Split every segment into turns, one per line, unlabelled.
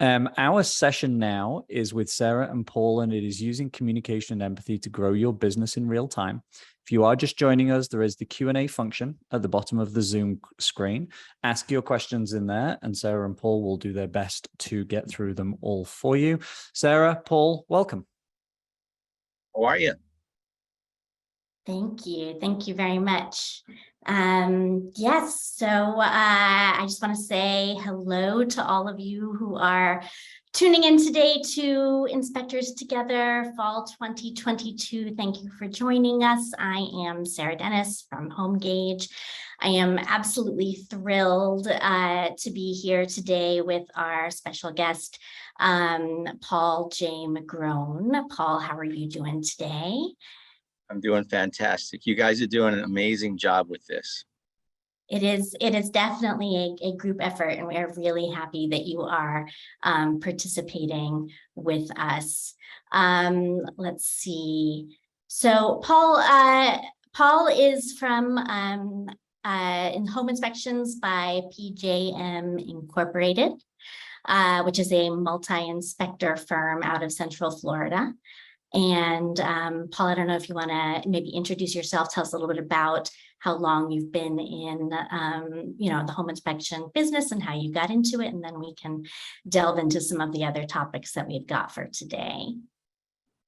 Our session now is with Sarah and Paul, and it is using communication and empathy to grow your business in real time. If you are just joining us, there is the Q&A function at the bottom of the Zoom screen. Ask your questions in there, and Sarah and Paul will do their best to get through them all for you. Sarah, Paul, welcome.
How are you?
Thank you. Thank you very much. Yes, so I just want to say hello to all of you who are tuning in today to Inspectors Together Fall 2022. Thank you for joining us. I am Sarah Dennis from HomeGauge. I am absolutely thrilled to be here today with our special guest, Paul J. Magrone. Paul, how are you doing today?
I'm doing fantastic. You guys are doing an amazing job with this.
It is definitely a group effort, and we are really happy that you are participating with us. Let's see. So Paul is from in Home Inspections by PJM Incorporated, which is a multi-inspector firm out of Central Florida. And Paul, I don't know if you want to maybe introduce yourself, tell us a little bit about how long you've been in, the home inspection business and how you got into it, and then we can delve into some of the other topics that we've got for today.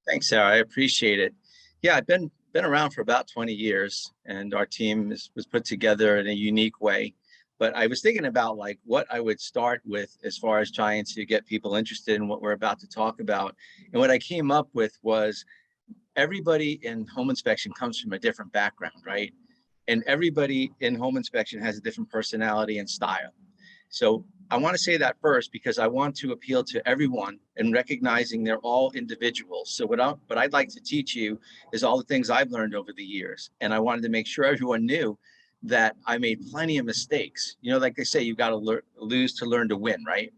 Thanks, Sarah. I appreciate it. Yeah, I've been around for about 20 years, and our team was put together in a unique way. But I was thinking about like what I would start with as far as trying to get people interested in what we're about to talk about. And what I came up with was everybody in home inspection comes from a different background, right? And everybody in home inspection has a different personality and style. So I want to say that first because I want to appeal to everyone and recognizing they're all individuals. So what I'd like to teach you is all the things I've learned over the years. And I wanted to make sure everyone knew that I made plenty of mistakes. You know, like they say, you got to lose to learn to win, right?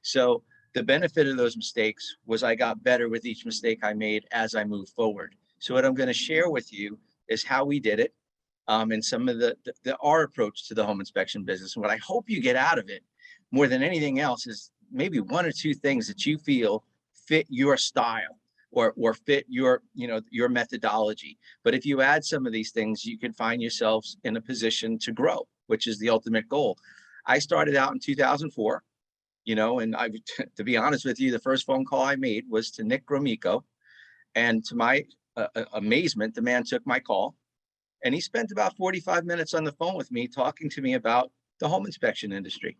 So the benefit of those mistakes was I got better with each mistake I made as I moved forward. So what I'm going to share with you is how we did it, and some of our approach to the home inspection business. And what I hope you get out of it more than anything else is maybe one or two things that you feel fit your style or fit your methodology. But if you add some of these things, you can find yourselves in a position to grow, which is the ultimate goal. I started out in 2004, and to be honest with you, the first phone call I made was to Nick Gromyko. And to my amazement, the man took my call and he spent about 45 minutes on the phone with me talking to me about the home inspection industry.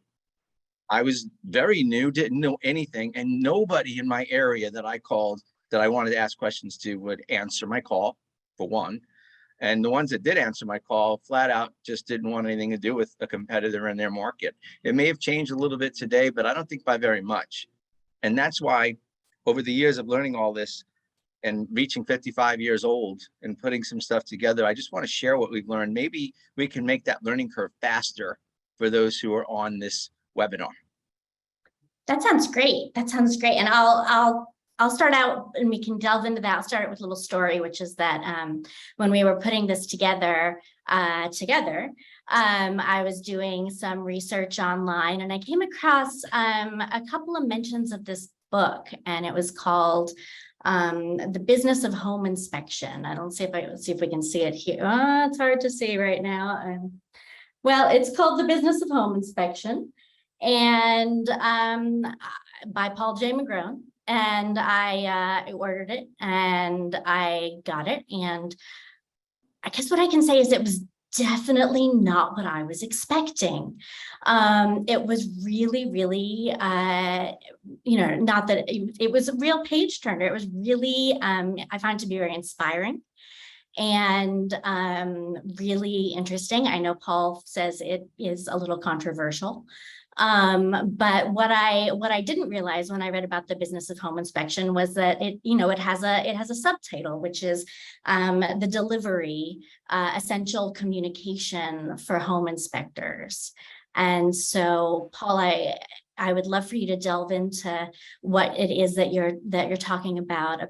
I was very new, didn't know anything, and nobody in my area that I called that I wanted to ask questions to would answer my call, for one. And the ones that did answer my call flat out just didn't want anything to do with a competitor in their market. It may have changed a little bit today, but I don't think by very much. And that's why over the years of learning all this and reaching 55 years old and putting some stuff together, I just want to share what we've learned. Maybe we can make that learning curve faster for those who are on this webinar.
That sounds great. That sounds great. And I'll start out and we can delve into that. I'll start with a little story, which is that when we were putting this together, I was doing some research online and I came across a couple of mentions of this book, and it was called The Business of Home Inspection. I don't see if we can see it here. Oh, it's hard to see right now. Well, it's called The Business of Home Inspection, and by Paul J. Magrone. And I ordered it and I got it. And I guess what I can say is it was definitely not what I was expecting. It was really, really, not that it was a real page turner. It was really, I found it to be very inspiring and really interesting. I know Paul says it is a little controversial. But what I didn't realize when I read about the business of home inspection was that it has a subtitle, which is the delivery, essential communication for home inspectors. And so, Paul, I would love for you to delve into what it is that you're talking about,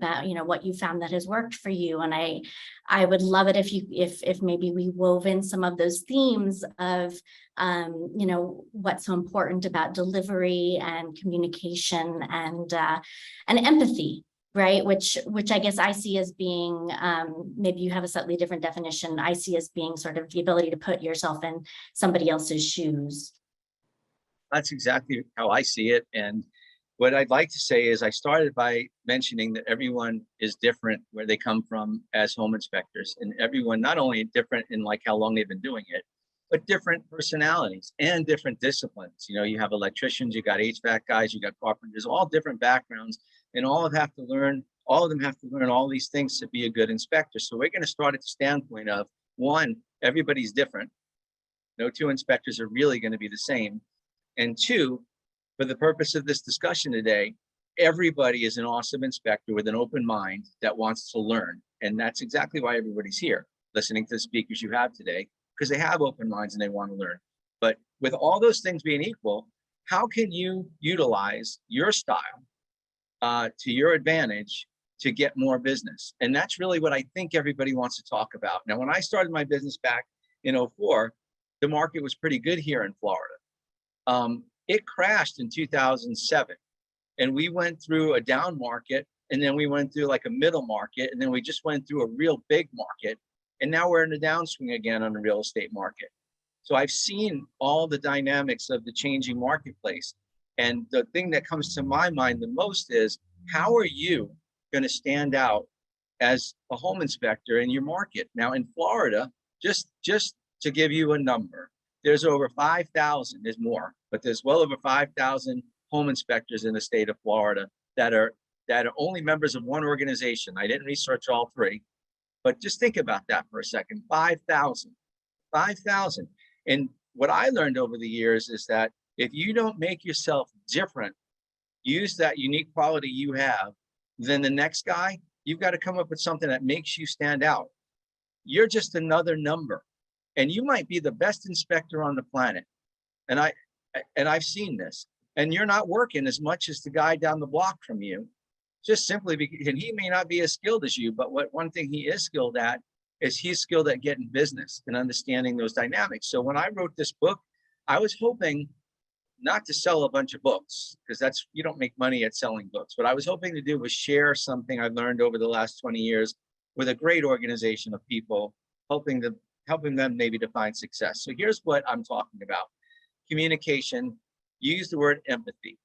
what you found that has worked for you. And I would love it if maybe we wove in some of those themes of, what's so important about delivery and communication and empathy, right? Which I guess I see as being, maybe you have a slightly different definition. I see as being sort of the ability to put yourself in somebody else's shoes.
That's exactly how I see it. And what I'd like to say is I started by mentioning that everyone is different where they come from as home inspectors, and everyone not only different in like how long they've been doing it, but different personalities and different disciplines. You have electricians, you got HVAC guys, you got carpenters, all different backgrounds, and all of them have to learn all these things to be a good inspector. So we're going to start at the standpoint of, one, everybody's different. No two inspectors are really going to be the same. And two, for the purpose of this discussion today, everybody is an awesome inspector with an open mind that wants to learn. And that's exactly why everybody's here, listening to the speakers you have today, because they have open minds and they want to learn. But with all those things being equal, how can you utilize your style to your advantage to get more business? And that's really what I think everybody wants to talk about. Now, when I started my business back in 2004, the market was pretty good here in Florida. It crashed in 2007, and we went through a down market, and then we went through like a middle market, and then we just went through a real big market, and now we're in a downswing again on the real estate market. So I've seen all the dynamics of the changing marketplace, and the thing that comes to my mind the most is, how are you going to stand out as a home inspector in your market? Now in Florida, just to give you a number, there's over 5,000, there's more, but there's well over 5,000 home inspectors in the state of Florida that are only members of one organization. I didn't research all three, but just think about that for a second. 5,000. And what I learned over the years is that if you don't make yourself different, use that unique quality you have, then the next guy, you've got to come up with something that makes you stand out. You're just another number. And you might be the best inspector on the planet. And I've seen this. And you're not working as much as the guy down the block from you, just simply because, and he may not be as skilled as you, but one thing he is skilled at is he's skilled at getting business and understanding those dynamics. So when I wrote this book, I was hoping not to sell a bunch of books, because you don't make money at selling books. What I was hoping to do was share something I've learned over the last 20 years with a great organization of people, helping them maybe to find success. So here's what I'm talking about. Communication, use the word empathy.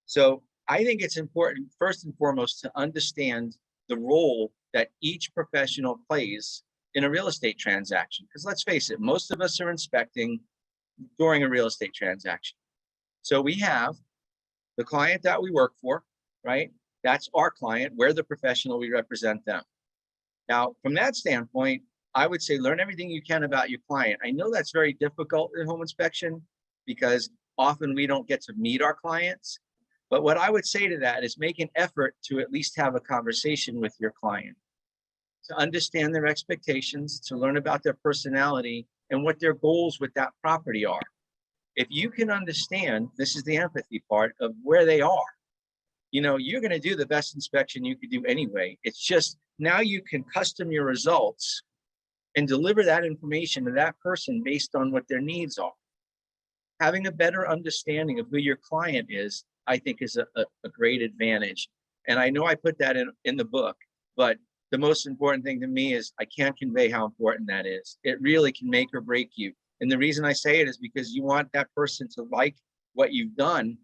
So I think it's important, first and foremost, to understand the role that each professional plays in a real estate transaction. Because let's face it, most of us are inspecting during a real estate transaction. So we have the client that we work for, right? That's our client. We're the professional, we represent them. Now, from that standpoint, I would say learn everything you can about your client. I know that's very difficult in home inspection because often we don't get to meet our clients. But what I would say to that is make an effort to at least have a conversation with your client, to understand their expectations, to learn about their personality and what their goals with that property are. If you can understand, this is the empathy part of where they are, you're going to do the best inspection you could do anyway. It's just now you can custom your results and deliver that information to that person based on what their needs are. Having a better understanding of who your client is, I think, is a great advantage. And I know I put that in the book, but the most important thing to me is I can't convey how important that is. It really can make or break you. And the reason I say it is because you want that person to like what you've done,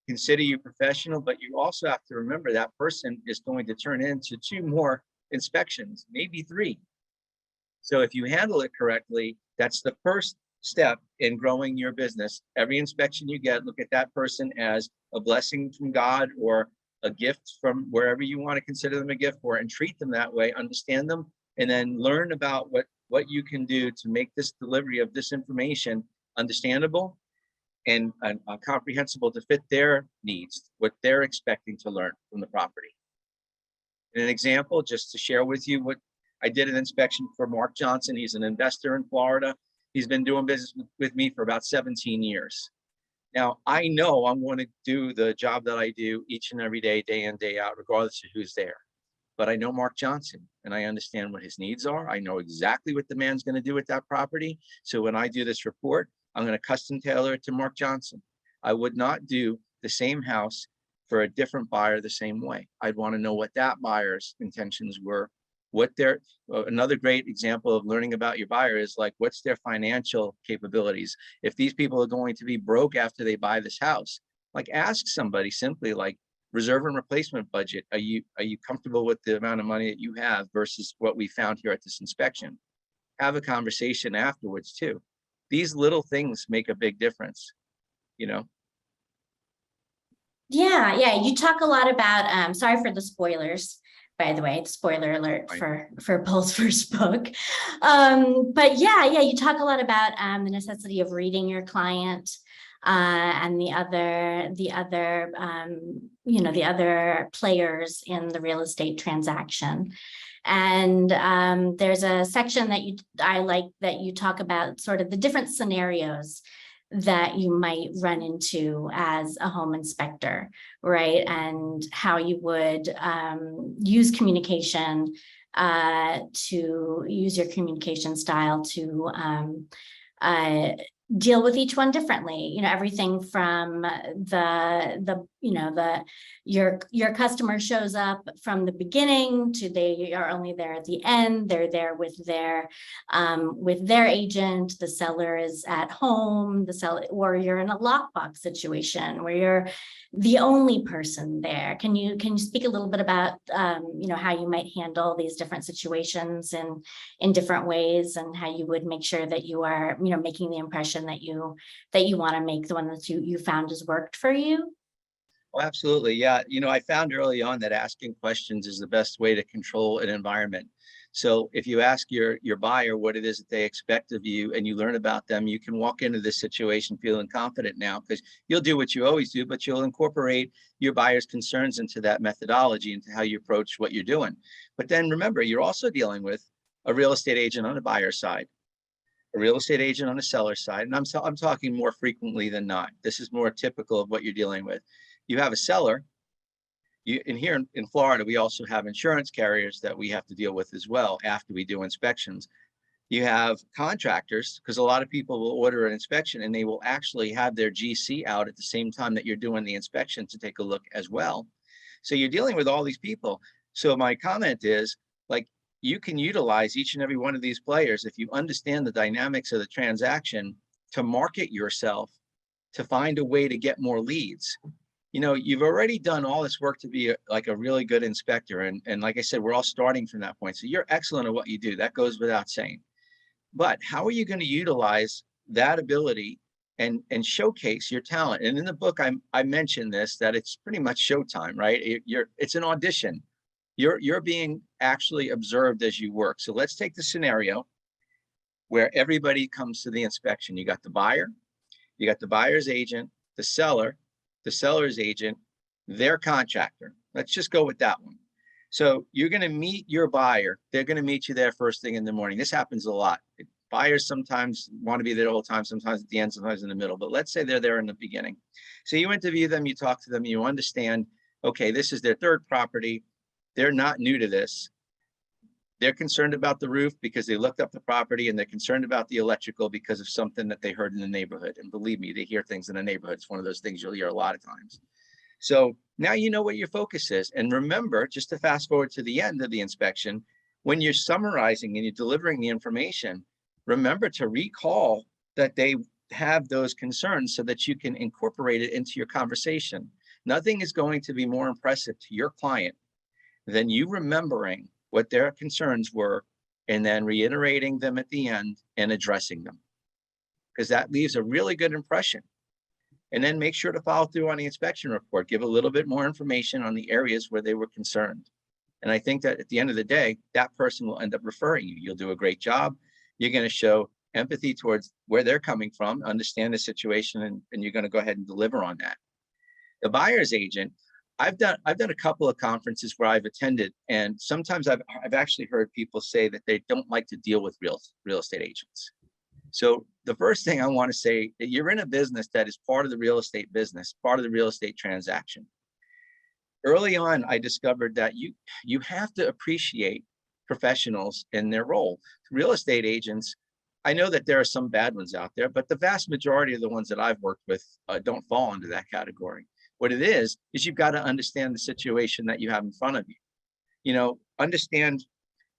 consider you professional, but you also have to remember that person is going to turn into 2 more inspections, maybe 3. So if you handle it correctly, that's the first step in growing your business. Every inspection you get, look at that person as a blessing from God or a gift from wherever you want to consider them a gift for, and treat them that way, understand them, and then learn about what you can do to make this delivery of this information understandable and comprehensible to fit their needs, what they're expecting to learn from the property. And an example, just to share with you what I did an inspection for Mark Johnson. He's an investor in Florida. He's been doing business with me for about 17 years. Now, I know I'm going to do the job that I do each and every day, day in, day out, regardless of who's there. But I know Mark Johnson and I understand what his needs are. I know exactly what the man's going to do with that property. So when I do this report, I'm going to custom tailor it to Mark Johnson. I would not do the same house for a different buyer the same way. I'd want to know what that buyer's intentions were, what their, another great example of learning about your buyer is like, what's their financial capabilities? If these people are going to be broke after they buy this house, like ask somebody simply like, reserve and replacement budget. Are you comfortable with the amount of money that you have versus what we found here at this inspection? Have a conversation afterwards too. These little things make a big difference, you know?
Yeah. You talk a lot about, sorry for the spoilers, by the way, spoiler alert
Right.
for Paul's first book. But yeah, you talk a lot about the necessity of reading your client, and the other players in the real estate transaction. And there's a section that I like that you talk about sort of the different scenarios that you might run into as a home inspector, right? And how you would use communication to use your communication style to deal with each one differently. You know, everything from your customer shows up from the beginning to they are only there at the end. They're there with their agent. The seller is at home. The seller, or you're in a lockbox situation where you're the only person there. Can you speak a little bit about how you might handle these different situations in different ways, and how you would make sure that you are making the impression that you want to make, the one that you found has worked for you?
Oh, absolutely. Yeah. I found early on that asking questions is the best way to control an environment. So if you ask your buyer what it is that they expect of you and you learn about them, you can walk into this situation feeling confident now, because you'll do what you always do, but you'll incorporate your buyer's concerns into that methodology, into how you approach what you're doing. But then remember, you're also dealing with a real estate agent on the buyer side, a real estate agent on the seller side. And I'm talking more frequently than not. This is more typical of what you're dealing with. You have a seller. Here in Florida, we also have insurance carriers that we have to deal with as well after we do inspections. You have contractors, because a lot of people will order an inspection and they will actually have their GC out at the same time that you're doing the inspection to take a look as well. So you're dealing with all these people. So my comment is, like, you can utilize each and every one of these players if you understand the dynamics of the transaction to market yourself, to find a way to get more leads. You've already done all this work to be a really good inspector. And like I said, we're all starting from that point. So you're excellent at what you do. That goes without saying. But how are you going to utilize that ability and showcase your talent? And in the book, I mentioned this, that it's pretty much showtime, right? It's an audition. You're being actually observed as you work. So let's take the scenario where everybody comes to the inspection. You got the buyer, you got the buyer's agent, the seller, the seller's agent, their contractor. Let's just go with that one. So you're going to meet your buyer. They're going to meet you there first thing in the morning. This happens a lot. Buyers sometimes want to be there the whole time, sometimes at the end, sometimes in the middle. But let's say they're there in the beginning. So you interview them, you talk to them, you understand, okay, this is their third property. They're not new to this. They're concerned about the roof because they looked up the property, and they're concerned about the electrical because of something that they heard in the neighborhood. And believe me, they hear things in the neighborhood. It's one of those things you'll hear a lot of times. So now you know what your focus is. And remember, just to fast forward to the end of the inspection, when you're summarizing and you're delivering the information, remember to recall that they have those concerns so that you can incorporate it into your conversation. Nothing is going to be more impressive to your client than you remembering what their concerns were and then reiterating them at the end and addressing them, because that leaves a really good impression. And then make sure to follow through on the inspection report, give a little bit more information on the areas where they were concerned. And I think that at the end of the day, that person will end up referring you. You'll do a great job. You're going to show empathy towards where they're coming from, understand the situation, and you're going to go ahead and deliver on that. The buyer's agent, I've done a couple of conferences where I've attended, and sometimes I've actually heard people say that they don't like to deal with real estate agents. So the first thing I want to say, that you're in a business that is part of the real estate business, part of the real estate transaction. Early on, I discovered that you have to appreciate professionals in their role. Real estate agents, I know that there are some bad ones out there, but the vast majority of the ones that I've worked with don't fall into that category. What it is you've got to understand the situation that you have in front of you. You know, understand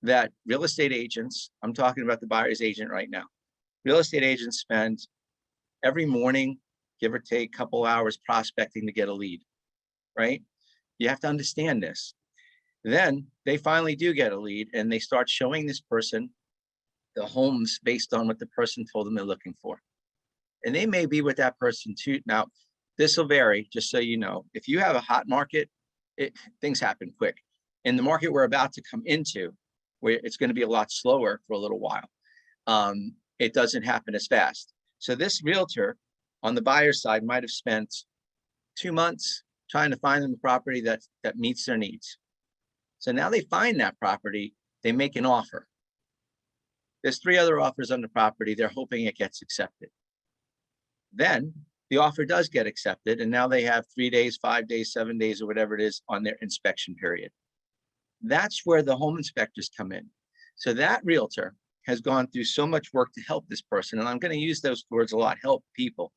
that real estate agents, I'm talking about the buyer's agent right now. Real estate agents spend every morning, give or take a couple hours prospecting to get a lead, right? You have to understand this. Then they finally do get a lead and they start showing this person the homes based on what the person told them they're looking for. And they may be with that person too. Now, this will vary, just so you know. If you have a hot market, things happen quick. In the market we're about to come into, where it's going to be a lot slower for a little while, it doesn't happen as fast. So this realtor on the buyer side might have spent 2 months trying to find them a property that meets their needs. So now they find that property, they make an offer. There's 3 other offers on the property. They're hoping it gets accepted. Then the offer does get accepted, and now they have 3 days, 5 days, 7 days, or whatever it is on their inspection period. That's where the home inspectors come in. So that realtor has gone through so much work to help this person, and I'm going to use those words a lot, help people,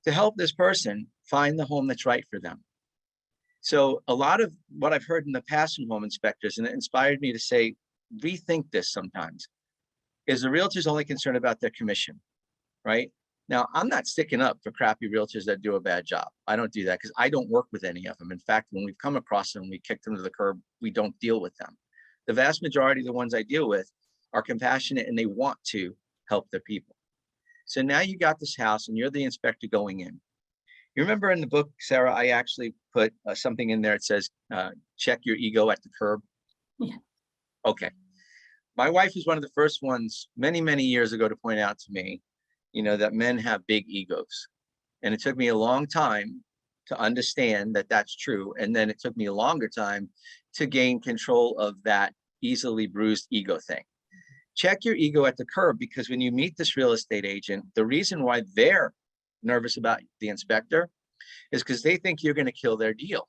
to help this person find the home that's right for them. So a lot of what I've heard in the past from home inspectors, and it inspired me to say, rethink this sometimes, is the realtor's only concerned about their commission, right? Now, I'm not sticking up for crappy realtors that do a bad job. I don't do that because I don't work with any of them. In fact, when we've come across them, we kick them to the curb. We don't deal with them. The vast majority of the ones I deal with are compassionate and they want to help their people. So now you got this house and you're the inspector going in. You remember in the book, Sarah, I actually put something in there. It says, check your ego at the curb.
Yeah.
Okay. My wife was one of the first ones many, many years ago to point out to me, you know, that men have big egos. And it took me a long time to understand that that's true. And then it took me a longer time to gain control of that easily bruised ego thing. Check your ego at the curb, because when you meet this real estate agent, the reason why they're nervous about the inspector is because they think you're going to kill their deal.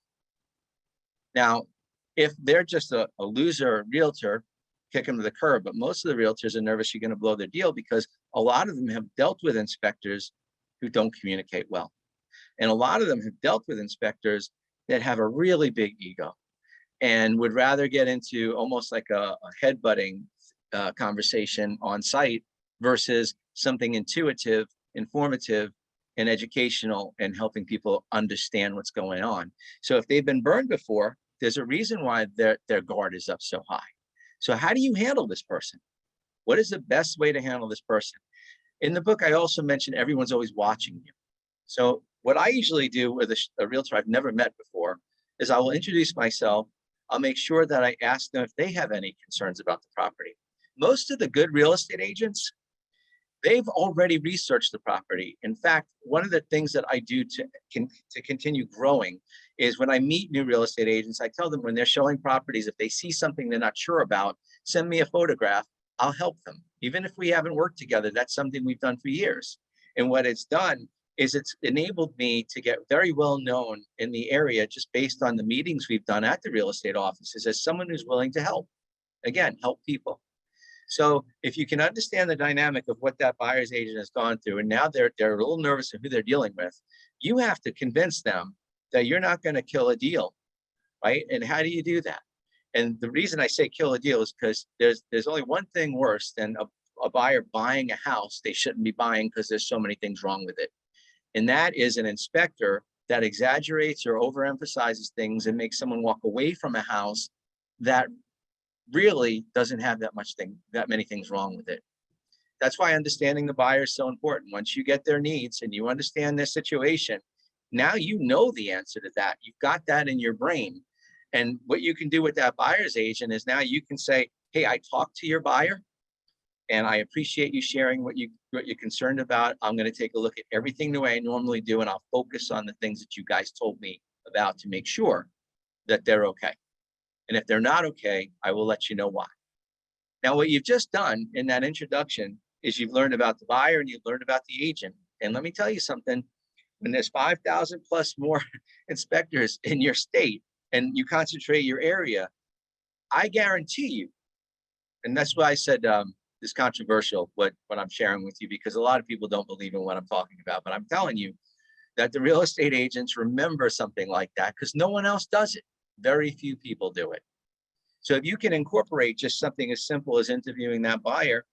Now, if they're just a loser realtor, kick them to the curb. But most of the realtors are nervous you're going to blow their deal because a lot of them have dealt with inspectors who don't communicate well. And a lot of them have dealt with inspectors that have a really big ego and would rather get into almost like a headbutting conversation on site versus something intuitive, informative, and educational, and helping people understand what's going on. So if they've been burned before, there's a reason why their guard is up so high. So how do you handle this person? What is the best way to handle this person? In the book, I also mentioned everyone's always watching you. So what I usually do with a realtor I've never met before is I will introduce myself. I'll make sure that I ask them if they have any concerns about the property. Most of the good real estate agents, they've already researched the property. In fact, one of the things that I do to continue growing is when I meet new real estate agents, I tell them when they're showing properties, if they see something they're not sure about, send me a photograph, I'll help them. Even if we haven't worked together, that's something we've done for years. And what it's done is it's enabled me to get very well known in the area just based on the meetings we've done at the real estate offices as someone who's willing to help. Again, help people. So if you can understand the dynamic of what that buyer's agent has gone through, and now they're a little nervous of who they're dealing with, you have to convince them that you're not going to kill a deal, right? And how do you do that? And the reason I say kill a deal is because there's only one thing worse than a buyer buying a house they shouldn't be buying because there's so many things wrong with it. And that is an inspector that exaggerates or overemphasizes things and makes someone walk away from a house that really doesn't have that many things wrong with it. That's why understanding the buyer is so important. Once you get their needs and you understand their situation, now you know the answer to that. You've got that in your brain. And what you can do with that buyer's agent is now you can say, hey, I talked to your buyer and I appreciate you sharing what you're concerned about. I'm going to take a look at everything the way I normally do, and I'll focus on the things that you guys told me about to make sure that they're okay. And if they're not okay, I will let you know why. Now, what you've just done in that introduction is you've learned about the buyer and you've learned about the agent. And let me tell you something, when there's 5,000 plus more inspectors in your state and you concentrate your area, I guarantee you, and that's why I said it's controversial what I'm sharing with you, because a lot of people don't believe in what I'm talking about, but I'm telling you that the real estate agents remember something like that because no one else does it. Very few people do it. So if you can incorporate just something as simple as interviewing that buyer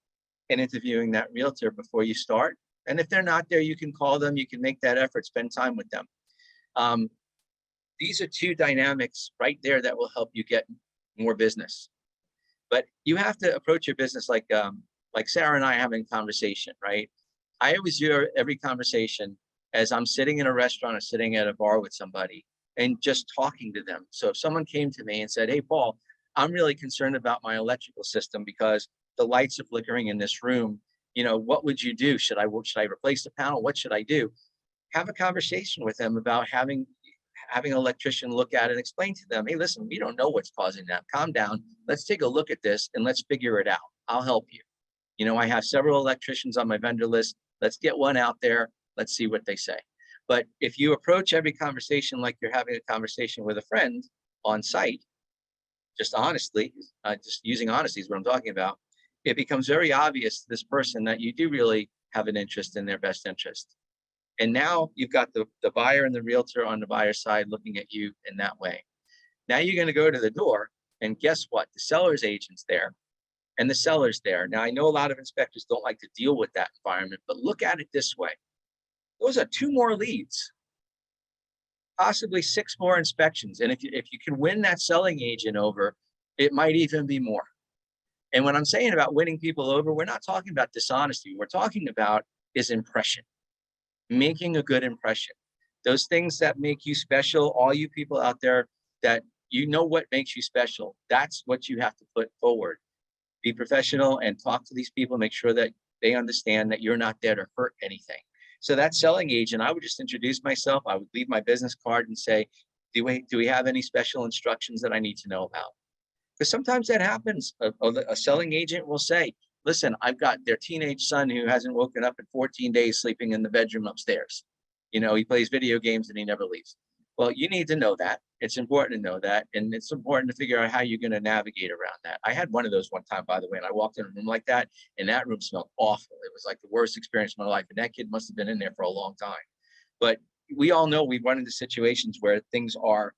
and interviewing that realtor before you start, and if they're not there, you can call them, you can make that effort, spend time with them. These are two dynamics right there that will help you get more business. But you have to approach your business like Sarah and I having a conversation, right? I always view every conversation as I'm sitting in a restaurant or sitting at a bar with somebody and just talking to them. So if someone came to me and said, hey, Paul, I'm really concerned about my electrical system because the lights are flickering in this room. You know, what would you do? Should I replace the panel? What should I do? Have a conversation with them about having an electrician look at it and explain to them, hey, listen, we don't know what's causing that. Calm down. Let's take a look at this and let's figure it out. I'll help you. You know, I have several electricians on my vendor list. Let's get one out there. Let's see what they say. But if you approach every conversation like you're having a conversation with a friend on site, just honestly, just using honesty is what I'm talking about, it becomes very obvious to this person that you do really have an interest in their best interest. And now you've got the buyer and the realtor on the buyer side looking at you in that way. Now you're going to go to the door and guess what? The seller's agent's there and the seller's there. Now I know a lot of inspectors don't like to deal with that environment, but look at it this way. Those are 2 more leads, possibly 6 more inspections. And if you can win that selling agent over, it might even be more. And when I'm saying about winning people over, we're not talking about dishonesty. We're talking about is impression, making a good impression. Those things that make you special, all you people out there that you know what makes you special, that's what you have to put forward. Be professional and talk to these people, make sure that they understand that you're not there to hurt anything. So that selling agent, I would just introduce myself. I would leave my business card and say, do we have any special instructions that I need to know about? Because sometimes that happens. A selling agent will say, listen, I've got their teenage son who hasn't woken up in 14 days sleeping in the bedroom upstairs. You know, he plays video games and he never leaves. Well, you need to know that. It's important to know that. And it's important to figure out how you're going to navigate around that. I had one of those one time, by the way, and I walked in a room like that, and that room smelled awful. It was like the worst experience of my life. And that kid must have been in there for a long time. But we all know we run into situations where things are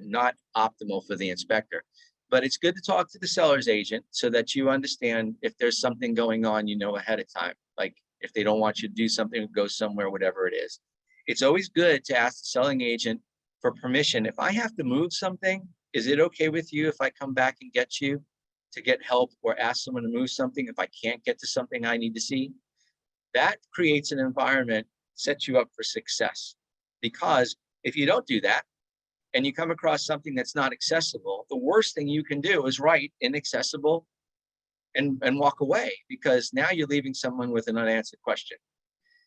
not optimal for the inspector. But it's good to talk to the seller's agent so that you understand if there's something going on, you know, ahead of time. Like if they don't want you to do something, go somewhere, whatever it is. It's always good to ask the selling agent for permission. If I have to move something, is it okay with you if I come back and get you to get help or ask someone to move something if I can't get to something I need to see? That creates an environment, sets you up for success. Because if you don't do that and you come across something that's not accessible, the worst thing you can do is write inaccessible and walk away, because now you're leaving someone with an unanswered question.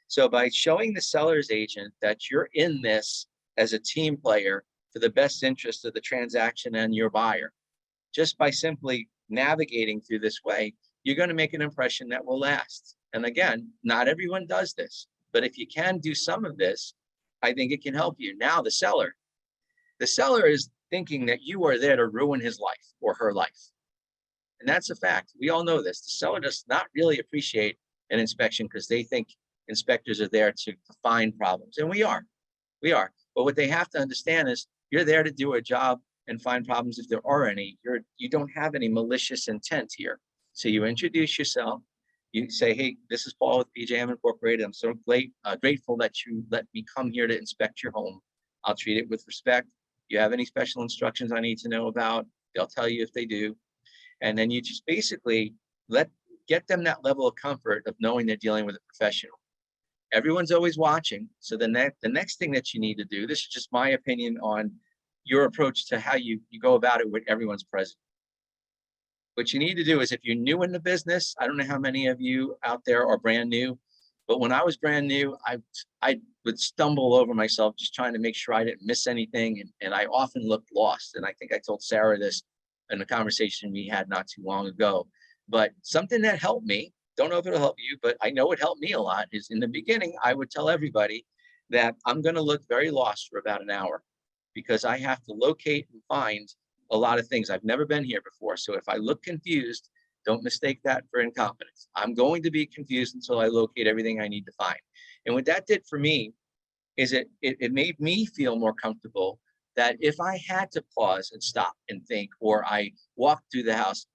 So by showing the seller's agent that you're in this as a team player for the best interest of the transaction and your buyer, just by simply navigating through this way, you're going to make an impression that will last. And again, not everyone does this, but if you can do some of this, I think it can help you. Now the seller is thinking that you are there to ruin his life or her life. And that's a fact. We all know this. The seller does not really appreciate an inspection because they think inspectors are there to find problems. And we are. But what they have to understand is you're there to do a job and find problems if there are any. You don't have any malicious intent here. So you introduce yourself. You say, hey, this is Paul with PJM Incorporated. I'm so grateful that you let me come here to inspect your home. I'll treat it with respect. You have any special instructions I need to know about? They'll tell you if they do. And then you just basically get them that level of comfort of knowing they're dealing with a professional. Everyone's always watching. So the next thing that you need to do, this is just my opinion on your approach to how you go about it when everyone's present. What you need to do is, if you're new in the business, I don't know how many of you out there are brand new, but when I was brand new, I would stumble over myself just trying to make sure I didn't miss anything. And I often looked lost. And I think I told Sarah this in a conversation we had not too long ago. But something that helped me don't know if it'll help you, but I know it helped me a lot, is in the beginning, I would tell everybody that I'm going to look very lost for about an hour because I have to locate and find a lot of things. I've never been here before. So if I look confused, don't mistake that for incompetence. I'm going to be confused until I locate everything I need to find. And what that did for me is it made me feel more comfortable that if I had to pause and stop and think, or I walked through the house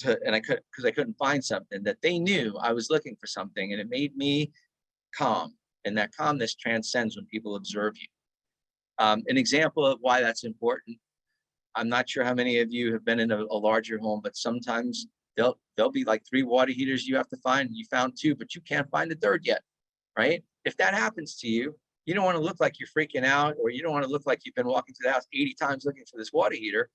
and I couldn't find something, that they knew I was looking for something, and it made me calm. And that calmness transcends when people observe you. An example of why that's important. I'm not sure how many of you have been in a larger home, but sometimes there'll be like 3 water heaters you have to find, and you found 2, but you can't find the 3rd yet, right? If that happens to you, you don't want to look like you're freaking out, or you don't want to look like you've been walking to the house 80 times looking for this water heater.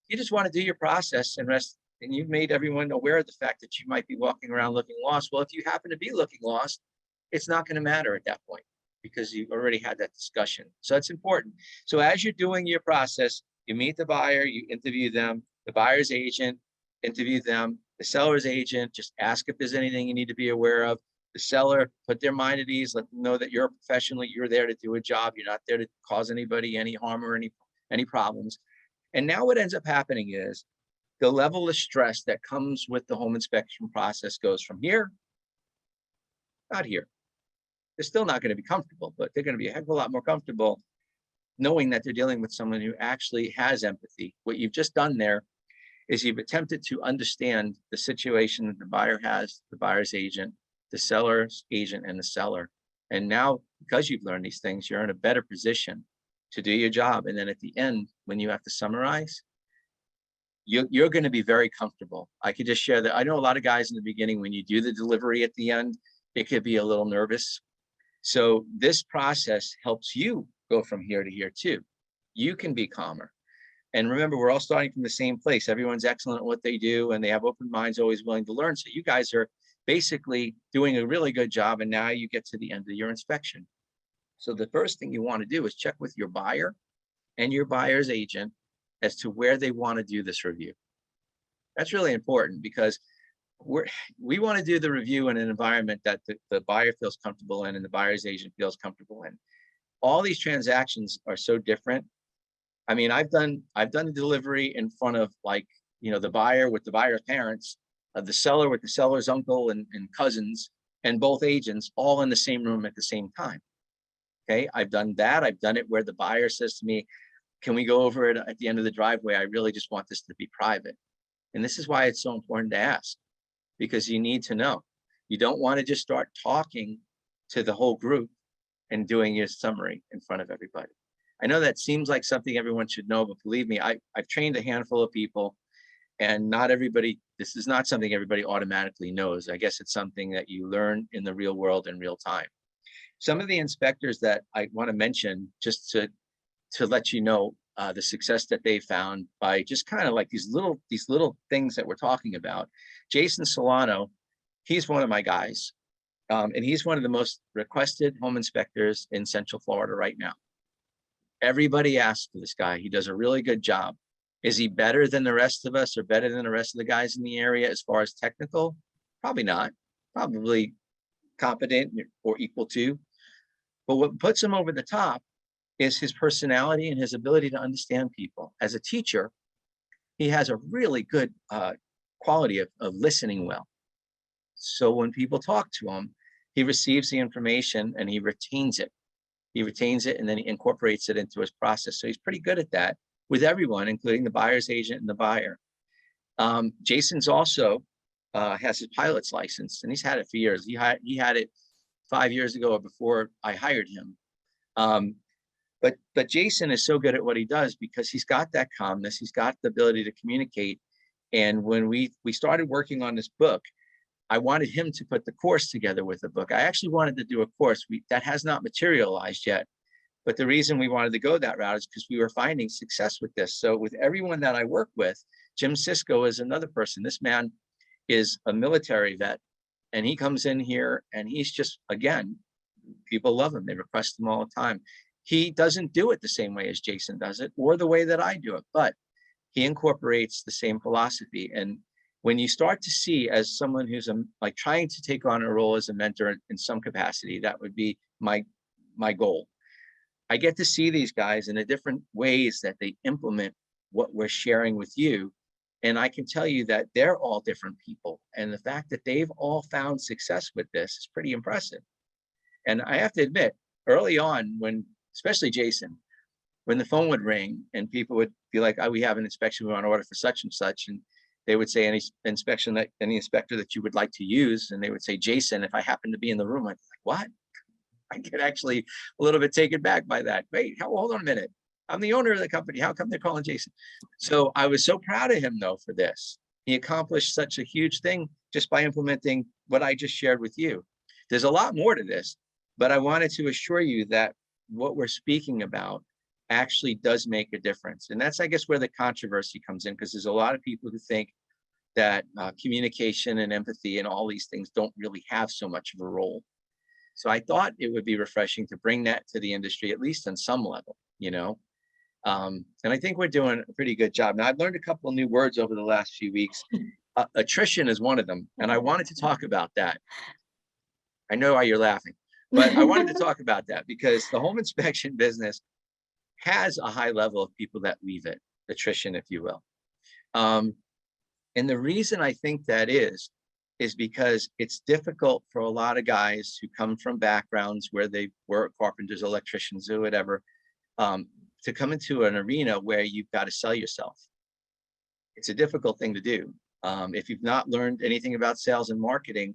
You just want to do your process and rest. And you've made everyone aware of the fact that you might be walking around looking lost. Well, if you happen to be looking lost, it's not going to matter at that point because you've already had that discussion. So it's important. So as you're doing your process, you meet the buyer, you interview them, the buyer's agent, interview them, the seller's agent, just ask if there's anything you need to be aware of. The seller, put their mind at ease, let them know that you're a professional, you're there to do a job, you're not there to cause anybody any harm or any problems. And now what ends up happening is the level of stress that comes with the home inspection process goes from here, not here. They're still not going to be comfortable, but they're going to be a heck of a lot more comfortable knowing that they're dealing with someone who actually has empathy. What you've just done there is you've attempted to understand the situation that the buyer has, the buyer's agent, the seller's agent, and the seller. And now, because you've learned these things, you're in a better position to do your job. And then at the end, when you have to summarize, you're going to be very comfortable. I could just share that. I know a lot of guys in the beginning, when you do the delivery at the end, it could be a little nervous. So this process helps you go from here to here too. You can be calmer. And remember, we're all starting from the same place. Everyone's excellent at what they do, and they have open minds, always willing to learn. So you guys are basically doing a really good job. And now you get to the end of your inspection. So the first thing you want to do is check with your buyer and your buyer's agent as to where they want to do this review. That's really important because we want to do the review in an environment that the buyer feels comfortable in and the buyer's agent feels comfortable in. All these transactions are so different. I mean, I've done the delivery in front of, like, the buyer with the buyer's parents, the seller with the seller's uncle and cousins, and both agents all in the same room at the same time. Okay, I've done that. I've done it where the buyer says to me, can we go over it at the end of the driveway? I really just want this to be private. And this is why it's so important to ask, because you need to know. You don't want to just start talking to the whole group and doing your summary in front of everybody. I know that seems like something everyone should know, but believe me, I've trained a handful of people, and not everybody, this is not something everybody automatically knows. I guess it's something that you learn in the real world in real time. Some of the inspectors that I want to mention, just to let you know the success that they found by just kind of like these little things that we're talking about. Jason Solano, he's one of my guys, and he's one of the most requested home inspectors in Central Florida right now. Everybody asks for this guy. He does a really good job. Is he better than the rest of us or better than the rest of the guys in the area as far as technical? Probably not. Probably competent or equal to. But what puts him over the top is his personality and his ability to understand people. As a teacher, he has a really good quality of listening well. So when people talk to him, he receives the information and he retains it. He retains it and then he incorporates it into his process. So he's pretty good at that with everyone, including the buyer's agent and the buyer. Jason's also has his pilot's license, and he's had it for years. He had it 5 years ago or before I hired him. But Jason is so good at what he does because he's got that calmness. He's got the ability to communicate. And when we started working on this book, I wanted him to put the course together with the book. I actually wanted to do a course that has not materialized yet. But the reason we wanted to go that route is because we were finding success with this. So with everyone that I work with, Jim Sisko is another person. This man is a military vet, and he comes in here and he's just, again, people love him. They request him all the time. He doesn't do it the same way as Jason does it or the way that I do it, but he incorporates the same philosophy. And when you start to see, as someone who's like trying to take on a role as a mentor in some capacity, that would be my goal. I get to see these guys in the different ways that they implement what we're sharing with you. And I can tell you that they're all different people. And the fact that they've all found success with this is pretty impressive. And I have to admit, early on, when, especially Jason, when the phone would ring and people would be like, oh, we have an inspection, we're on order for such and such. And they would say, any inspector that you would like to use. And they would say, Jason, if I happen to be in the room, I'd be like, what? I get actually a little bit taken back by that. Wait, hold on a minute. I'm the owner of the company. How come they're calling Jason? So I was so proud of him, though, for this. He accomplished such a huge thing just by implementing what I just shared with you. There's a lot more to this, but I wanted to assure you that what we're speaking about actually does make a difference. And that's, I guess, where the controversy comes in, because there's a lot of people who think that communication and empathy and all these things don't really have so much of a role. So I thought it would be refreshing to bring that to the industry, at least on some level, you know. And I think we're doing a pretty good job. Now, I've learned a couple of new words over the last few weeks. Attrition is one of them, and I wanted to talk about that. I know why you're laughing, but I wanted to talk about that because the home inspection business has a high level of people that leave it, attrition, if you will. And the reason I think that is because it's difficult for a lot of guys who come from backgrounds where they were carpenters, electricians, or whatever, to come into an arena where you've got to sell yourself. It's a difficult thing to do. If you've not learned anything about sales and marketing,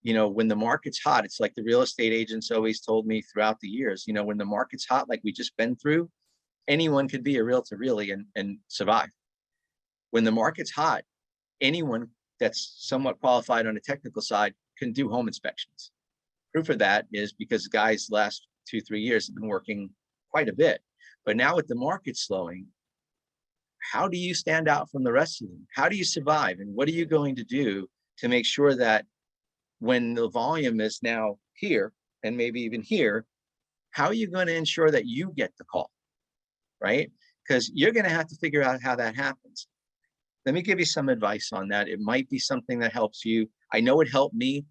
you know, when the market's hot, it's like the real estate agents always told me throughout the years, you know, when the market's hot, like we just been through, anyone could be a realtor really and survive. When the market's hot, anyone that's somewhat qualified on the technical side can do home inspections. Proof of that is because guys last 2-3 years have been working quite a bit. But now with the market slowing, how do you stand out from the rest of them? How do you survive? And what are you going to do to make sure that when the volume is now here and maybe even here, how are you going to ensure that you get the call, right? Because you're going to have to figure out how that happens. Let me give you some advice on that. It might be something that helps you. I know it helped me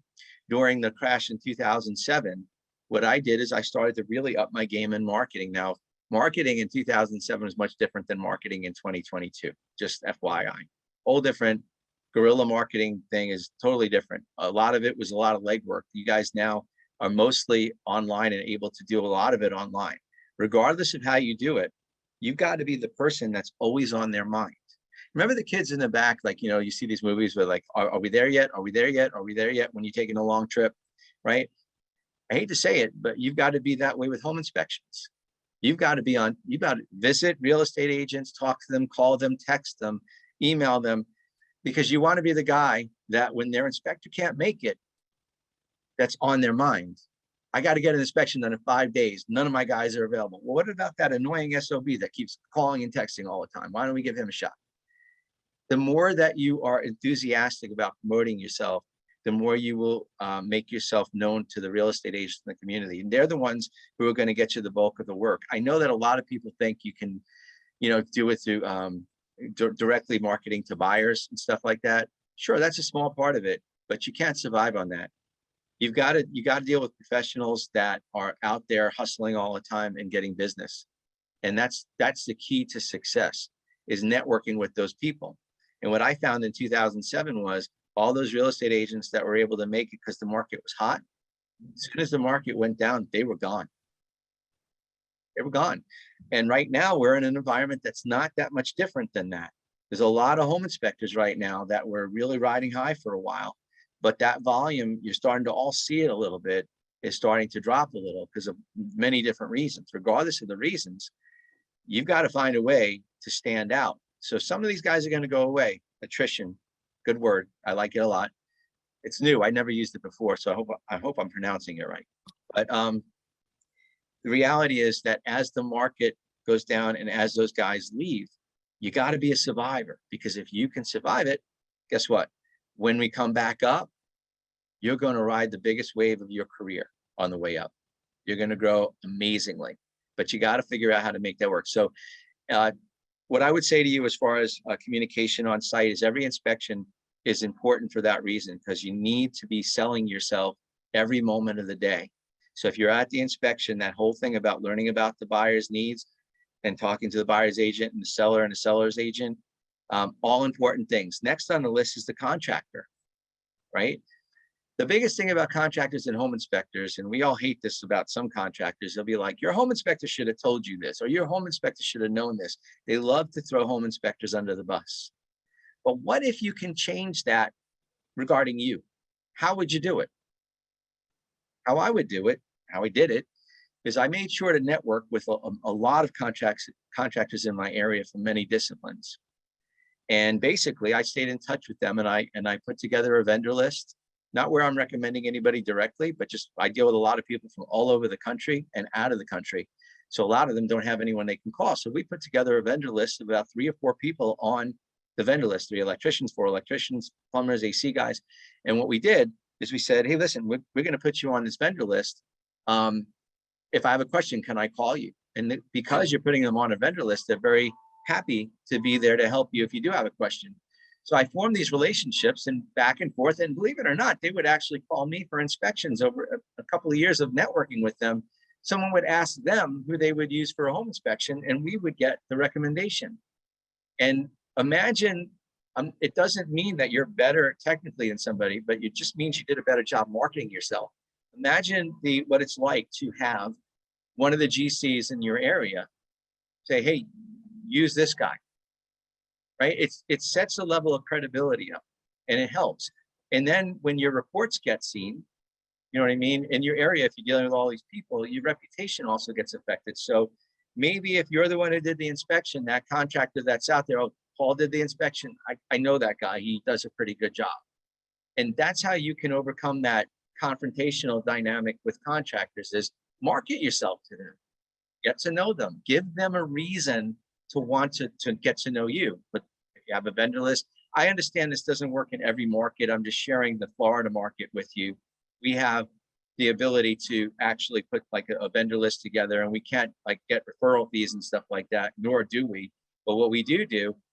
during the crash in 2007. What I did is I started to really up my game in marketing. Now, marketing in 2007 is much different than marketing in 2022, just FYI. All different. Guerrilla marketing thing is totally different. A lot of it was a lot of legwork. You guys now are mostly online and able to do a lot of it online. Regardless of how you do it, you've got to be the person that's always on their mind. Remember the kids in the back, like, you know, you see these movies where like, are we there yet? Are we there yet? Are we there yet? When you're taking a long trip, right? I hate to say it, but you've got to be that way with home inspections. You've got to be on, you've got to visit real estate agents, talk to them, call them, text them, email them, because you want to be the guy that when their inspector can't make it, that's on their mind. I got to get an inspection done in 5 days. None of my guys are available. Well, what about that annoying SOB that keeps calling and texting all the time? Why don't we give him a shot? The more that you are enthusiastic about promoting yourself, the more you will make yourself known to the real estate agents in the community. And they're the ones who are going to get you the bulk of the work. I know that a lot of people think you can, you know, do it through directly marketing to buyers and stuff like that. Sure, that's a small part of it, but you can't survive on that. You got to deal with professionals that are out there hustling all the time and getting business. And that's the key to success, is networking with those people. And what I found in 2007 was all those real estate agents that were able to make it because the market was hot, as soon as the market went down, they were gone. They were gone. And right now we're in an environment that's not that much different than that. There's a lot of home inspectors right now that were really riding high for a while, but that volume, you're starting to all see it a little bit, is starting to drop a little because of many different reasons. Regardless of the reasons, you've got to find a way to stand out. So some of these guys are going to go away. Attrition, good word. I like it a lot. It's new. I never used it before, so I hope I'm pronouncing it right. But the reality is that as the market goes down and as those guys leave, you got to be a survivor, because if you can survive it, guess what? When we come back up, you're going to ride the biggest wave of your career on the way up. You're going to grow amazingly, but you got to figure out how to make that work. So what I would say to you as far as communication on site is every inspection, is important for that reason, because you need to be selling yourself every moment of the day. So if you're at the inspection, that whole thing about learning about the buyer's needs and talking to the buyer's agent and the seller and the seller's agent, all important things. Next on the list is the contractor, right? The biggest thing about contractors and home inspectors, and we all hate this about some contractors, they'll be like, your home inspector should have told you this, or your home inspector should have known this. They love to throw home inspectors under the bus. But what if you can change that regarding you? How would you do it? How I would do it, how I did it, is I made sure to network with a lot of contractors in my area from many disciplines. And basically I stayed in touch with them, and I put together a vendor list, not where I'm recommending anybody directly, but just I deal with a lot of people from all over the country and out of the country. So a lot of them don't have anyone they can call. So we put together a vendor list of about 3 or 4 people on the vendor list, 3 electricians, 4 electricians, plumbers, AC guys. And what we did is we said, hey, listen, we're going to put you on this vendor list. If I have a question, can I call you? And because you're putting them on a vendor list, they're very happy to be there to help you if you do have a question. So I formed these relationships and back and forth, and believe it or not, they would actually call me for inspections. Over a couple of years of networking with them, someone would ask them who they would use for a home inspection, and we would get the recommendation. And imagine, it doesn't mean that you're better technically than somebody, but it just means you did a better job marketing yourself. Imagine what it's like to have one of the GCs in your area say, hey, use this guy, right? It sets a level of credibility up, and it helps. And then when your reports get seen, you know what I mean? In your area, if you're dealing with all these people, your reputation also gets affected. So maybe if you're the one who did the inspection, that contractor that's out there, oh, Paul did the inspection, I know that guy, he does a pretty good job. And that's how you can overcome that confrontational dynamic with contractors, is market yourself to them, get to know them, give them a reason to want to get to know you. But if you have a vendor list, I understand this doesn't work in every market. I'm just sharing the Florida market with you. We have the ability to actually put like a vendor list together, and we can't like get referral fees and stuff like that, nor do we. But what we do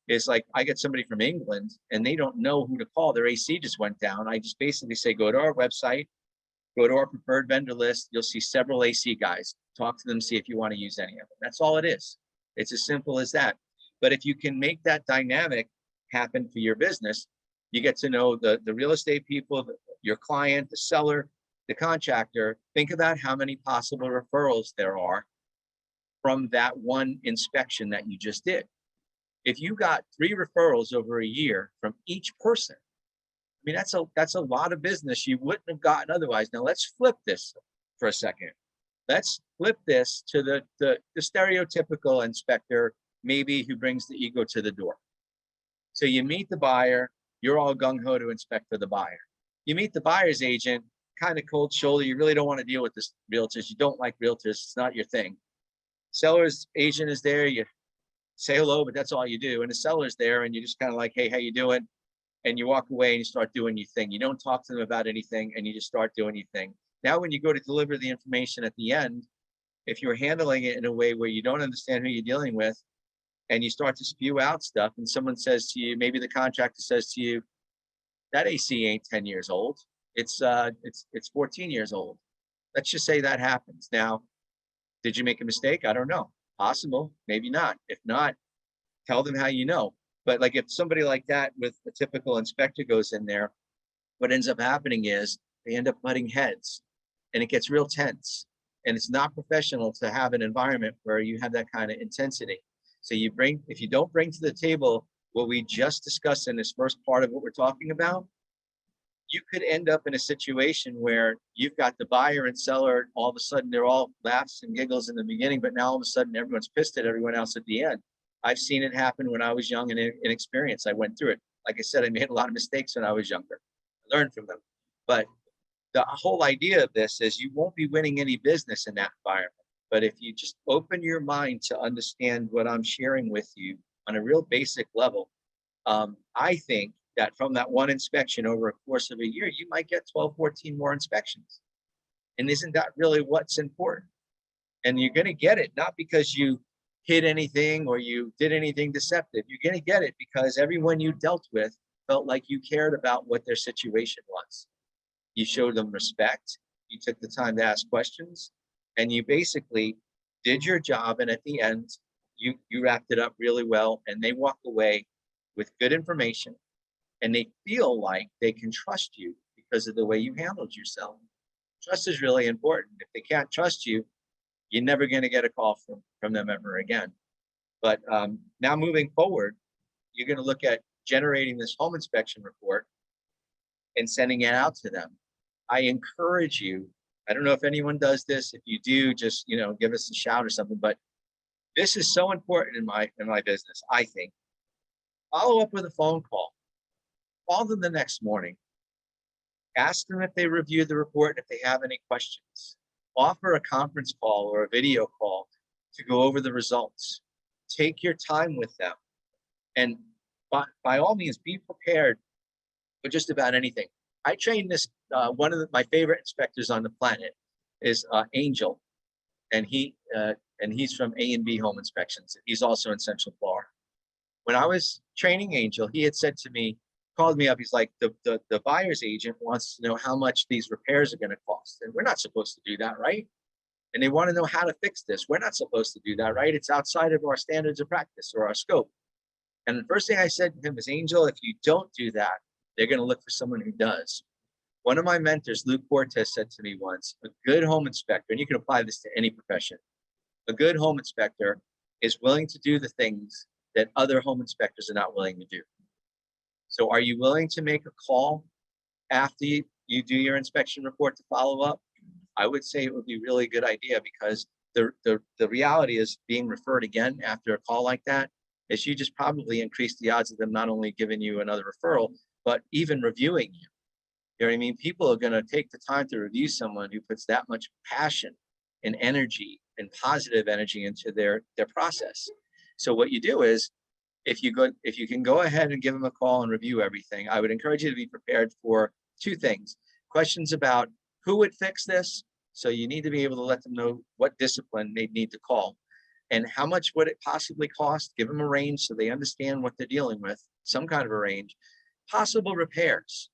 is, like, I get somebody from England and they don't know who to call. Their AC just went down. I just basically say, go to our website, go to our preferred vendor list. You'll see several AC guys. Talk to them, see if you want to use any of them. That's all it is. It's as simple as that. But if you can make that dynamic happen for your business, you get to know the real estate people, your client, the seller, the contractor. Think about how many possible referrals there are from that one inspection that you just did. If you got 3 referrals over a year from each person, I mean, that's a lot of business you wouldn't have gotten otherwise. Now let's flip this for a second. Let's flip this to the stereotypical inspector, maybe, who brings the ego to the door. So you meet the buyer, you're all gung-ho to inspect for the buyer. You meet the buyer's agent, kind of cold shoulder. You really don't want to deal with this realtors. You don't like realtors. It's not your thing. Seller's agent is there. You say hello, but that's all you do. And the seller's there, and you just kind of like, hey, how you doing? And you walk away and you start doing your thing. You don't talk to them about anything, and you just start doing your thing. Now, when you go to deliver the information at the end, if you're handling it in a way where you don't understand who you're dealing with, and you start to spew out stuff, and someone says to you, maybe the contractor says to you, that AC ain't 10 years old. It's 14 years old. Let's just say that happens. Now, did you make a mistake? I don't know. Possible, maybe not. If not, tell them how you know. But like, if somebody like that with a typical inspector goes in there, what ends up happening is they end up butting heads, and it gets real tense. And it's not professional to have an environment where you have that kind of intensity. So if you don't bring to the table what we just discussed in this first part of what we're talking about, you could end up in a situation where you've got the buyer and seller, all of a sudden they're all laughs and giggles in the beginning, but now all of a sudden everyone's pissed at everyone else at the end. I've seen it happen when I was young and inexperienced. I went through it. Like I said, I made a lot of mistakes when I was younger. I learned from them. But the whole idea of this is you won't be winning any business in that environment. But if you just open your mind to understand what I'm sharing with you on a real basic level, I think that from that one inspection over a course of a year, you might get 12, 14 more inspections. And isn't that really what's important? And you're going to get it, not because you hid anything or you did anything deceptive. You're going to get it because everyone you dealt with felt like you cared about what their situation was. You showed them respect. You took the time to ask questions, and you basically did your job. And at the end, you wrapped it up really well, and they walk away with good information, and they feel like they can trust you because of the way you handled yourself. Trust is really important. If they can't trust you, you're never going to get a call from them ever again. But now moving forward, you're going to look at generating this home inspection report and sending it out to them. I encourage you, I don't know if anyone does this. If you do, just, give us a shout or something, but this is so important in my business. I think follow up with a phone call, call them the next morning, ask them if they reviewed the report and if they have any questions, offer a conference call or a video call to go over the results. Take your time with them, and by all means, be prepared for just about anything. I trained this, one of my favorite inspectors on the planet is Angel, and he's from A&B Home Inspections. He's also in Central Florida. When I was training Angel, he had said to me, called me up, he's like, the buyer's agent wants to know how much these repairs are going to cost, and we're not supposed to do that, right? And they want to know how to fix this. We're not supposed to do that, right? It's outside of our standards of practice or our scope. And the first thing I said to him is, Angel, if you don't do that, they're going to look for someone who does. One of my mentors, Luke Cortez, said to me once, a good home inspector, and you can apply this to any profession, a good home inspector is willing to do the things that other home inspectors are not willing to do. So are you willing to make a call after you do your inspection report to follow up? I would say it would be a really good idea, because the reality is, being referred again after a call like that is you just probably increase the odds of them not only giving you another referral, but even reviewing you. You know what I mean? People are going to take the time to review someone who puts that much passion and energy and positive energy into their process. So what you do is, if you can go ahead and give them a call and review everything, I would encourage you to be prepared for two things. Questions about who would fix this. So you need to be able to let them know what discipline they need to call, and how much would it possibly cost. Give them a range so they understand what they're dealing with, some kind of a range. Possible repairs.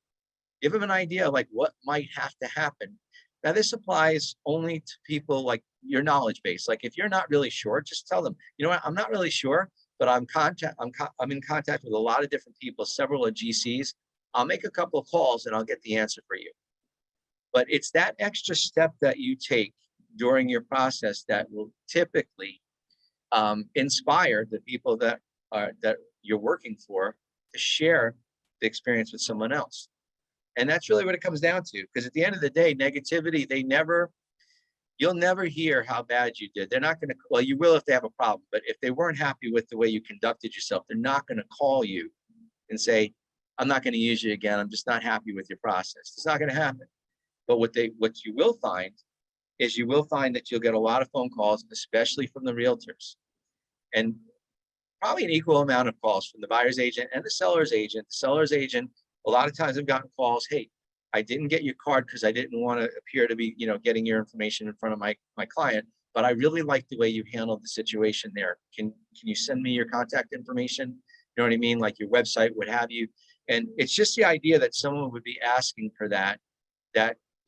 Give them an idea like what might have to happen. Now, this applies only to people like your knowledge base. Like if you're not really sure, just tell them, you know what, I'm not really sure, but I'm in contact with a lot of different people, several GCs. I'll make a couple of calls and I'll get the answer for you. But it's that extra step that you take during your process that will typically inspire the people that you're working for to share the experience with someone else. And that's really what it comes down to, because at the end of the day, negativity, you'll never hear how bad you did. They're not going to, well, you will if they have a problem, but if they weren't happy with the way you conducted yourself, they're not going to call you and say, I'm not going to use you again. I'm just not happy with your process. It's not going to happen. But what you will find is that you'll get a lot of phone calls, especially from the realtors, and probably an equal amount of calls from the buyer's agent and the seller's agent. The seller's agent, a lot of times I've gotten calls, hey, I didn't get your card because I didn't want to appear to be, getting your information in front of my client, but I really like the way you handled the situation there. Can you send me your contact information? You know what I mean? Like your website, what have you. And it's just the idea that someone would be asking for that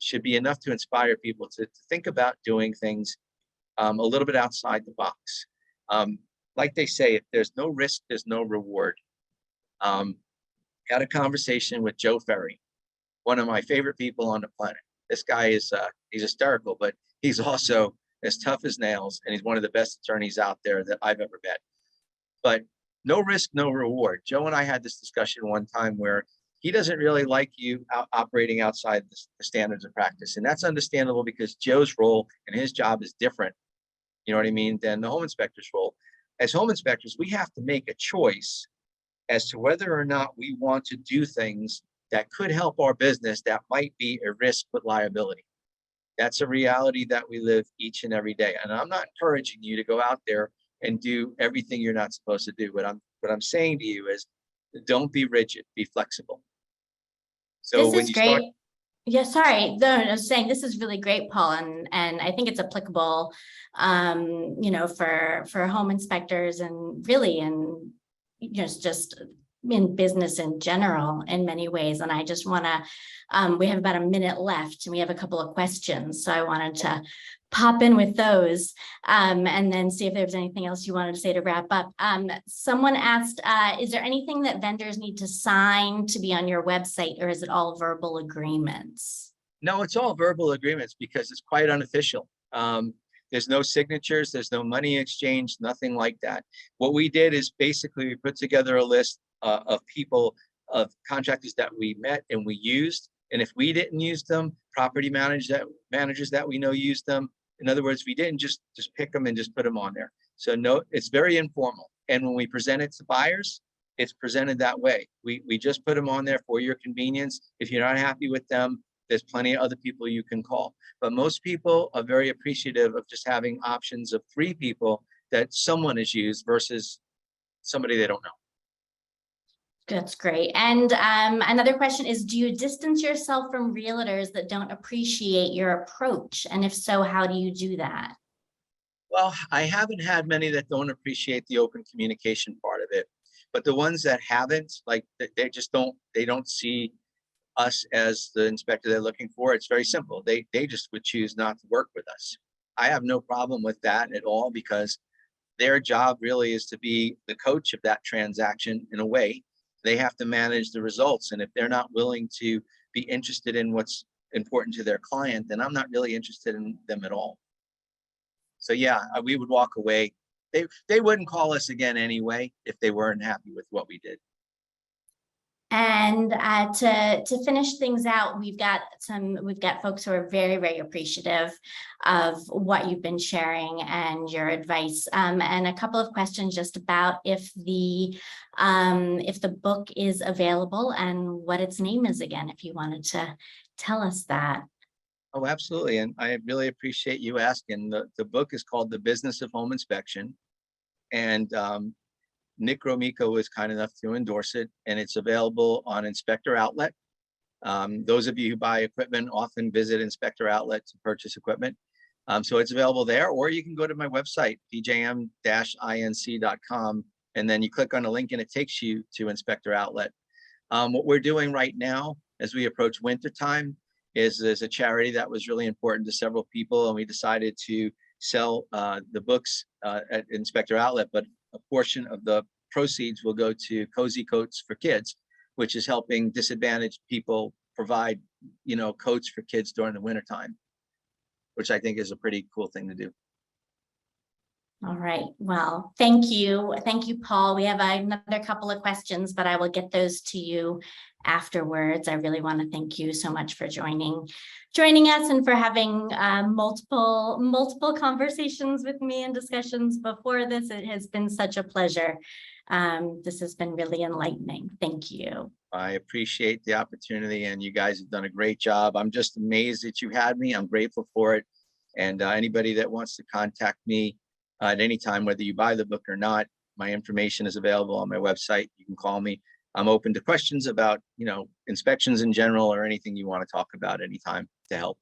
should be enough to inspire people to think about doing things a little bit outside the box. Like they say, if there's no risk, there's no reward. Had a conversation with Joe Ferry, one of my favorite people on the planet. This guy is he's hysterical, but he's also as tough as nails, and he's one of the best attorneys out there that I've ever met. But no risk, no reward. Joe and I had this discussion one time where he doesn't really like you operating outside the standards of practice. And that's understandable, because Joe's role and his job is different, you know what I mean, than the home inspector's role. As home inspectors, we have to make a choice as to whether or not we want to do things that could help our business that might be a risk with liability. That's a reality that we live each and every day. And I'm not encouraging you to go out there and do everything you're not supposed to do. What I'm saying to you is, don't be rigid, be flexible. So
this
when
is
you
great.
start,
Yeah, sorry. No, I was saying this is really great, Paul, and I think it's applicable, for home inspectors and really, and just in business in general in many ways. And I just want to, we have about a minute left and we have a couple of questions. So I wanted to pop in with those and then see if there was anything else you wanted to say to wrap up. Someone asked, is there anything that vendors need to sign to be on your website, or is it all verbal agreements?
No, it's all verbal agreements because it's quite unofficial. There's no signatures, there's no money exchange, nothing like that. What we did is basically we put together a list of people, of contractors that we met and we used. And if we didn't use them, property managers that we know used them. In other words, we didn't just pick them and just put them on there. So no, it's very informal. And when we present it to buyers, it's presented that way. We just put them on there for your convenience. If you're not happy with them, there's plenty of other people you can call. But most people are very appreciative of just having options of 3 people that someone has used versus somebody they don't know.
That's great. And another question is, do you distance yourself from realtors that don't appreciate your approach? And if so, how do you do that?
Well, I haven't had many that don't appreciate the open communication part of it, but the ones that haven't, like they just don't see us as the inspector they're looking for. It's very simple. They just would choose not to work with us. I have no problem with that at all because their job really is to be the coach of that transaction in a way. They have to manage the results. And if they're not willing to be interested in what's important to their client, then I'm not really interested in them at all. So yeah, we would walk away. They wouldn't call us again anyway if they weren't happy with what we did.
And to finish things out, we've got folks who are very, very appreciative of what you've been sharing and your advice. And a couple of questions just about if the book is available and what its name is again, if you wanted to tell us that.
Oh, absolutely. And I really appreciate you asking. The book is called The Business of Home Inspection. And Nick Romico was kind enough to endorse it, and it's available on Inspector Outlet. Those of you who buy equipment often visit Inspector Outlet to purchase equipment. So it's available there, or you can go to my website, pjm-inc.com, and then you click on a link and it takes you to Inspector Outlet. What we're doing right now as we approach wintertime is there's a charity that was really important to several people, and we decided to sell the books at Inspector Outlet, but a portion of the proceeds will go to Cozy Coats for Kids, which is helping disadvantaged people provide, coats for kids during the wintertime, which I think is a pretty cool thing to do.
All right. Well, thank you. Thank you, Paul. We have another couple of questions, but I will get those to you afterwards. I really want to thank you so much for joining us and for having multiple conversations with me and discussions before this. It has been such a pleasure. This has been really enlightening. Thank you.
I appreciate the opportunity, and you guys have done a great job. I'm just amazed that you had me. I'm grateful for it. And anybody that wants to contact me at any time, whether you buy the book or not, my information is available on my website. You can call me. I'm open to questions about, inspections in general or anything you want to talk about anytime to help.